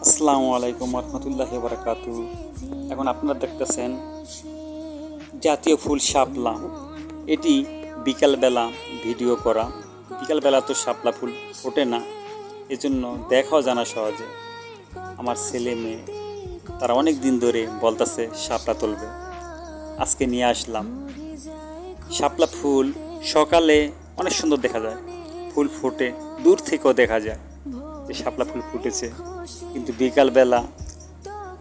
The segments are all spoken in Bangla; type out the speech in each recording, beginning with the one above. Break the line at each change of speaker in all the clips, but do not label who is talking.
আসসালামু আলাইকুম রহমতুল্লাহি বারাকাতু। এখন আপনারা দেখতেছেন জাতীয় ফুল শাপলা। এটি বিকালবেলা ভিডিও করা। বিকালবেলা তো শাপলা ফুল ফোটে না, এজন্য দেখাও জানা সহজে। আমার ছেলে মেয়ে তারা অনেক দিন ধরে বলতেছে শাপলা তুলবে, আজকে নিয়ে আসলাম। শাপলা ফুল সকালে অনেক সুন্দর দেখা যায়, ফুল ফোটে, দূর থেকেও দেখা যায় যে শাপলা ফুল ফুটেছে। কিন্তু বিকালবেলা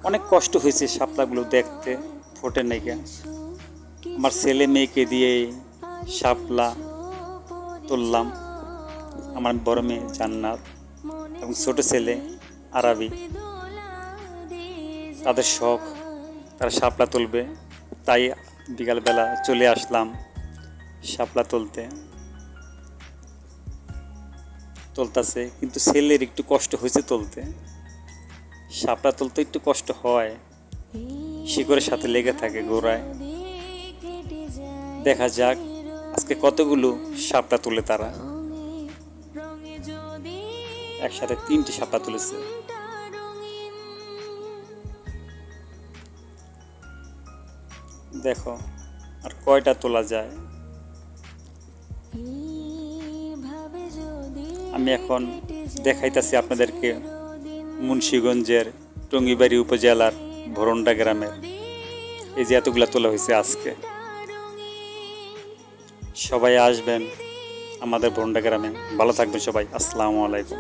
অনেক কষ্ট হয়েছে শাপলাগুলো দেখতে, ফোটে নাকি। আমার ছেলে মেয়েকে দিয়ে শাপলা তুললাম। আমার বড় মেয়ে জান্নাত এবং ছোট ছেলে আরাবি, তাদের শখ, তারা শাপলা তুলবে, তাই বিকালবেলা চলে আসলাম শাপলা তুলতেছে। কিন্তু ছেলের একটু কষ্ট হয়েছে তুলতে, শাপলা তুলতে একটু কষ্ট হয়, শিকড়ের সাথে লেগে থাকে গোড়ায়। দেখা যাক আজকে কতগুলো শাপলা তুলে তারা। একসাথে 3টি শাপলা তুলেছে। দেখো আর কয়টা তোলা যায়। আমি এখন দেখাইতেছি আপনাদেরকে মুন্সিগঞ্জের টঙ্গিবাড়ি উপজেলার ভরন্ডা গ্রামের এই যে এতগুলা তোলা হয়েছে আজকে। সবাই আসবেন আমাদের ভরন্ডা গ্রামে। ভালো থাকবেন সবাই। আসসালামু আলাইকুম।